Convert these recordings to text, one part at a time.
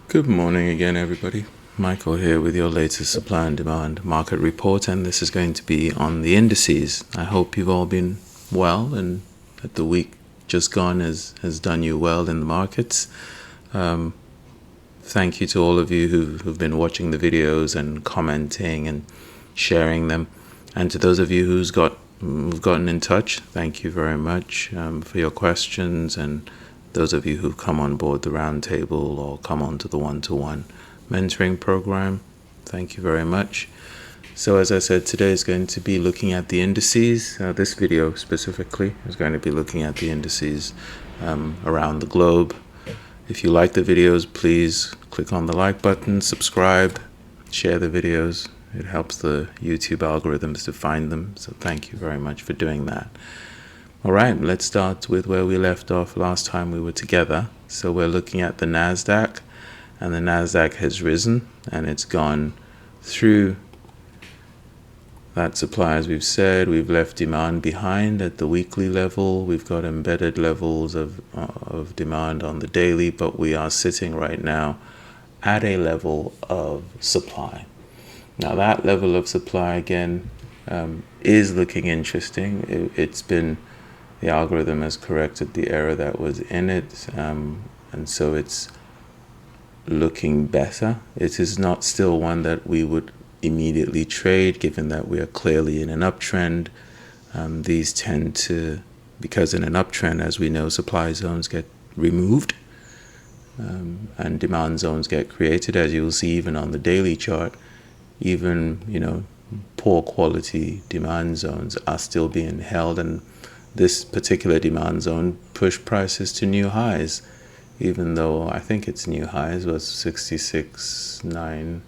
Good morning again, everybody. Michael here with your latest supply and demand market report, and this is going to be on the indices. I hope you've all been well and that the week just gone has done you well in the markets. Thank you to all of you who've been watching the videos and commenting and sharing them, and to those of you who've gotten in touch. Thank you very much for your questions, and those of you who've come on board the roundtable or come on to the one-to-one mentoring program. Thank you very much. So as I said, today is going to be looking at the indices. This video specifically is going to be looking at the indices around the globe. If you like the videos, please click on the like button, subscribe, share the videos. It helps the YouTube algorithms to find them. So thank you very much for doing that. All right, let's start with where we left off last time we were together. So we're looking at the NASDAQ, and the NASDAQ has risen and it's gone through that supply. As we've said, we've left demand behind at the weekly level. We've got embedded levels of demand on the daily, but we are sitting right now at a level of supply. Now that level of supply again is looking interesting. The algorithm has corrected the error that was in it, and so it's looking better. It is not still one that we would immediately trade, given that we are clearly in an uptrend. These tend to, because in an uptrend, as we know, supply zones get removed and demand zones get created, as you'll see even on the daily chart. Even poor quality demand zones are still being held, and this particular demand zone pushed prices to new highs, even though I think its new highs was 66.9.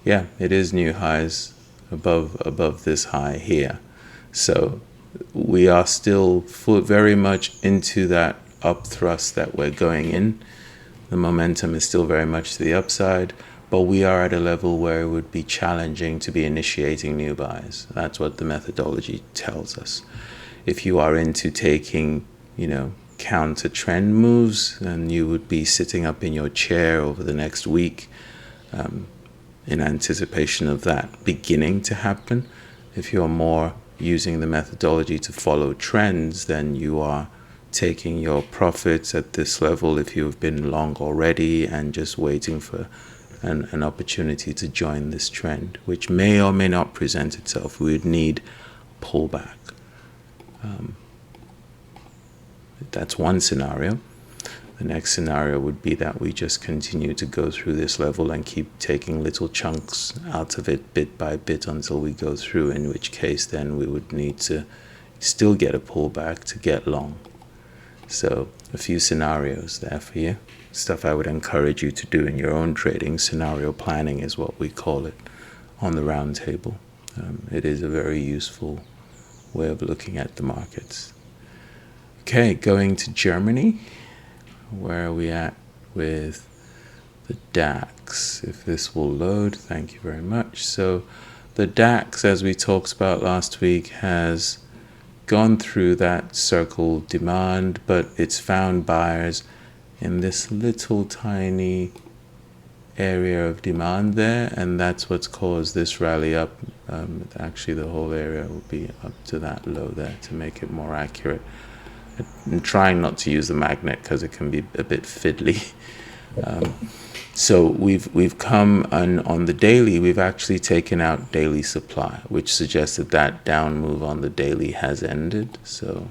Yeah, it is new highs above this high here. So we are still very much into that up thrust that we're going in. The momentum is still very much to the upside, but we are at a level where it would be challenging to be initiating new buys. That's what the methodology tells us. If you are into taking, counter trend moves, then you would be sitting up in your chair over the next week in anticipation of that beginning to happen. If you're more using the methodology to follow trends, then you are taking your profits at this level if you've been long already and just waiting for an opportunity to join this trend, which may or may not present itself. We would need pullback. That's one scenario. The next scenario would be that we just continue to go through this level and keep taking little chunks out of it bit by bit until we go through, in which case then we would need to still get a pullback to get long. So a few scenarios there for you. Stuff I would encourage you to do in your own trading. Scenario planning is what we call it on the round table. It is a very useful way of looking at the markets. Okay, going to Germany. Where are we at with the DAX? If this will load, thank you very much. So the DAX, as we talked about last week, has gone through that circle demand, but it's found buyers in this little tiny area of demand there, and that's what's caused this rally up. Actually, the whole area will be up to that low there to make it more accurate. I'm trying not to use the magnet because it can be a bit fiddly. So we've come, and on the daily, we've actually taken out daily supply, which suggests that down move on the daily has ended. So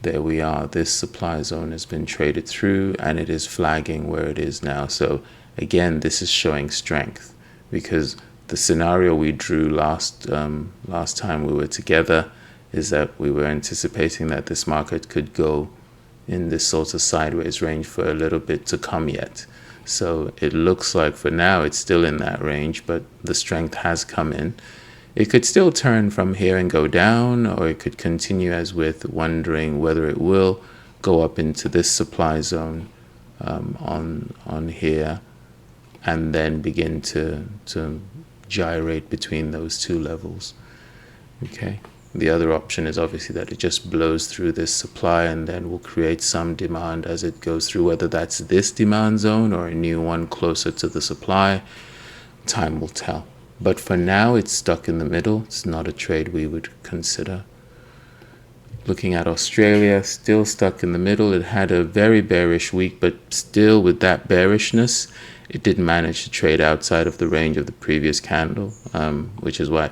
there we are. This supply zone has been traded through, and it is flagging where it is now. So again, this is showing strength, because the scenario we drew last time we were together is that we were anticipating that this market could go in this sort of sideways range for a little bit to come yet. So it looks like for now it's still in that range, but the strength has come in. It could still turn from here and go down, or it could continue as with, wondering whether it will go up into this supply zone on here, and then begin to gyrate between those two levels. Okay. The other option is obviously that it just blows through this supply and then will create some demand as it goes through, whether that's this demand zone or a new one closer to the supply. Time will tell. But for now, it's stuck in the middle. It's not a trade we would consider. Looking at Australia, still stuck in the middle. It had a very bearish week, but still with that bearishness, it didn't manage to trade outside of the range of the previous candle, which is why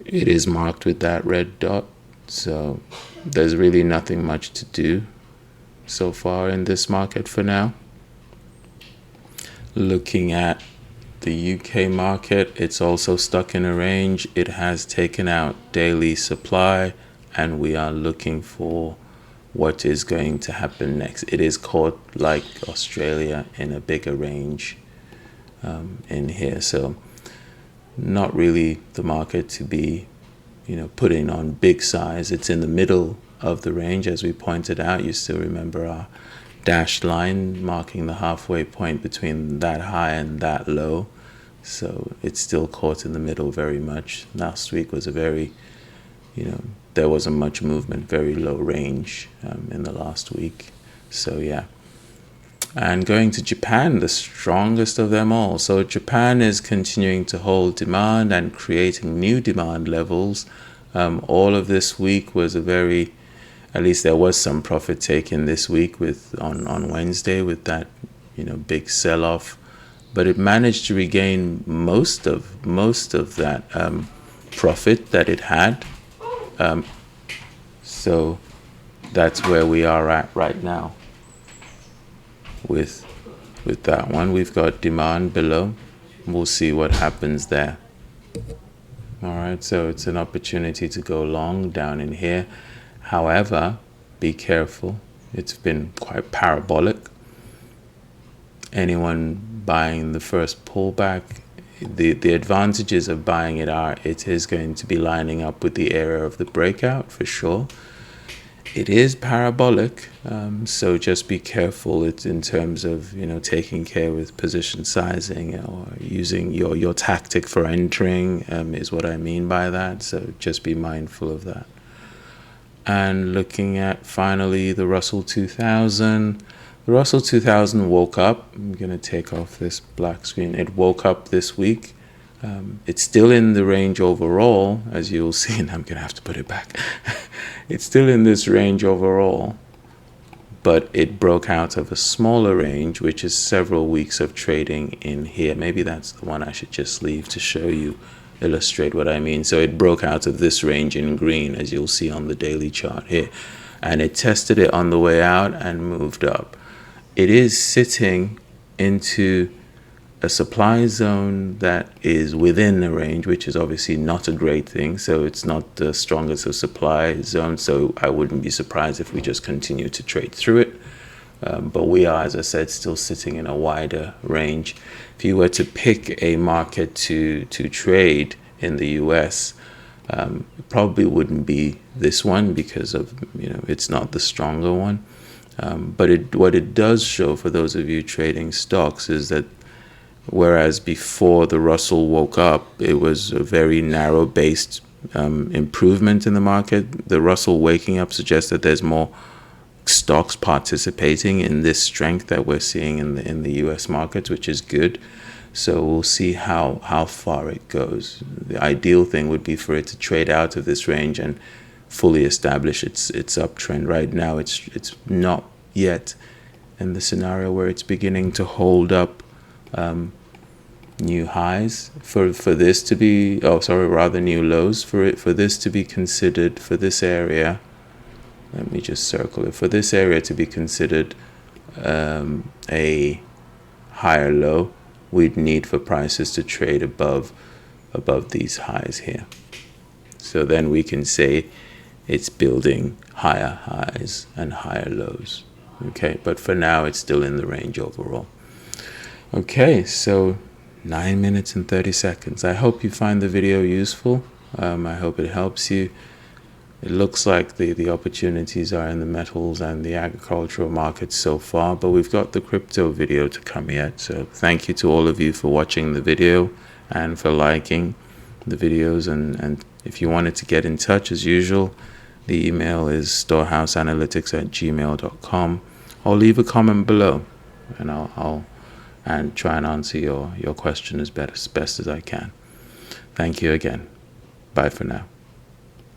it is marked with that red dot. So there's really nothing much to do so far in this market for now. Looking at the UK market, it's also stuck in a range. It has taken out daily supply, and we are looking for what is going to happen next. It is caught, like Australia, in a bigger range in here. So not really the market to be, putting on big size. It's in the middle of the range, as we pointed out. You still remember our dashed line marking the halfway point between that high and that low. So it's still caught in the middle very much. Last week was a very, there wasn't much movement, very low range in the last week. So yeah. And going to Japan, the strongest of them all. So Japan is continuing to hold demand and creating new demand levels. All of this week was at least there was some profit taken this week on Wednesday with that, big sell-off. But it managed to regain most of that profit that it had. So that's where we are at right now. With that one, we've got demand below. We'll see what happens there. All right, so it's an opportunity to go long down in here. However, be careful. It's been quite parabolic. Anyone buying the first pullback, the advantages of buying it is going to be lining up with the area of the breakout for sure. It is parabolic, so just be careful. It's in terms of taking care with position sizing or using your tactic for entering is what I mean by that. So just be mindful of that. And looking at finally the Russell 2000. The Russell 2000 woke up. I'm going to take off this black screen. It woke up this week. It's still in the range overall, as you'll see, and I'm going to have to put it back. It's still in this range overall, but it broke out of a smaller range, which is several weeks of trading in here. Maybe that's the one I should just leave to show you, illustrate what I mean. So it broke out of this range in green, as you'll see on the daily chart here, and it tested it on the way out and moved up. It is sitting into a supply zone that is within the range, which is obviously not a great thing. So it's not the strongest of supply zones. So I wouldn't be surprised if we just continue to trade through it. But we are, as I said, still sitting in a wider range. If you were to pick a market to trade in the US, it probably wouldn't be this one because of, it's not the stronger one. But what it does show for those of you trading stocks is that whereas before the Russell woke up, it was a very narrow-based improvement in the market. The Russell waking up suggests that there's more stocks participating in this strength that we're seeing in the U.S. markets, which is good. So we'll see how far it goes. The ideal thing would be for it to trade out of this range and fully establish its uptrend. Right now, it's not yet in the scenario where it's beginning to hold up new highs for this to be new lows for this to be considered, for this area, let me just circle it, for this area to be considered a higher low, we'd need for prices to trade above these highs here. So then we can say it's building higher highs and higher lows. Okay, but for now it's still in the range overall. Okay, so 9 minutes and 30 seconds. I hope you find the video useful. I hope it helps you. It looks like the opportunities are in the metals and the agricultural markets so far, but we've got the crypto video to come yet. So thank you to all of you for watching the video and for liking the videos and If you wanted to get in touch, as usual, the email is storehouseanalytics@gmail.com, or leave a comment below, and I'll try and answer your question as best as I can. Thank you again. Bye for now.